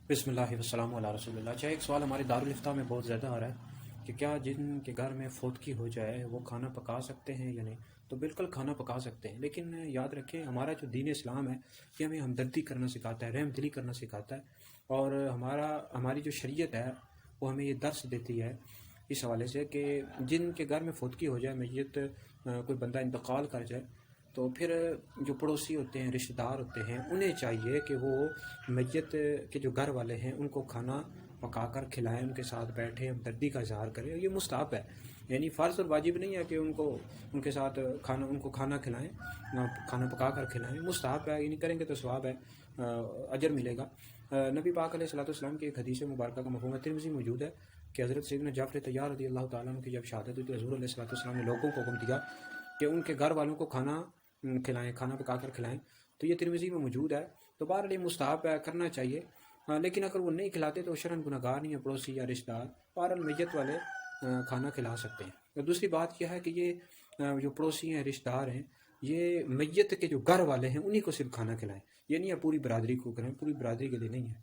بسم اللہ والسلام علی رسول اللہ۔ اچھا، ایک سوال ہمارے دارالفتہ میں بہت زیادہ آ رہا ہے کہ کیا جن کے گھر میں فوتگی ہو جائے وہ کھانا پکا سکتے ہیں یا نہیں؟ تو بالکل کھانا پکا سکتے ہیں، لیکن یاد رکھیں ہمارا جو دین اسلام ہے یہ ہمیں ہمدردی کرنا سکھاتا ہے، رحم دلی کرنا سکھاتا ہے، اور ہماری جو شریعت ہے وہ ہمیں یہ درس دیتی ہے اس حوالے سے کہ جن کے گھر میں فوتگی ہو جائے، میت کوئی بندہ انتقال کر جائے، تو پھر جو پڑوسی ہوتے ہیں، رشتہ دار ہوتے ہیں، انہیں چاہیے کہ وہ میت کے جو گھر والے ہیں ان کو کھانا پکا کر کھلائیں، ان کے ساتھ بیٹھیں، ہمدردی کا اظہار کریں۔ یہ مستحب ہے، یعنی فرض اور واجب نہیں ہے کہ ان کے ساتھ کھانا کھلائیں، کھانا پکا کر کھلائیں، مستحب ہے، یعنی کریں گے تو ثواب ہے، اجر ملے گا۔ نبی پاک علیہ الصلوۃ والسلام کی ایک حدیث مبارکہ کا مفہوم ترمذی موجود ہے کہ حضرت سیدنا جعفر طیار رضی اللہ تعالیٰ عنہ کی جب شہادت ہوئی تو حضور علیہ الصلوۃ والسلام نے لوگوں کو حکم دیا کہ ان کے گھر والوں کو کھانا کھلائیں، کھانا پکا کر کھلائیں، تو یہ ترمذی میں موجود ہے۔ تو بہرحال یہ مستحب ہے، کرنا چاہیے، لیکن اگر وہ نہیں کھلاتے تو شرعاً گناہ گار نہیں ہے پڑوسی یا رشتہ دار، بہرحال میت والے کھانا کھلا سکتے ہیں۔ اور دوسری بات یہ ہے کہ یہ جو پڑوسی ہیں، رشتہ دار ہیں، یہ میت کے جو گھر والے ہیں انہی کو صرف کھانا کھلائیں، یہ نہیں ہے پوری برادری کو کریں، پوری برادری کے لیے نہیں ہے۔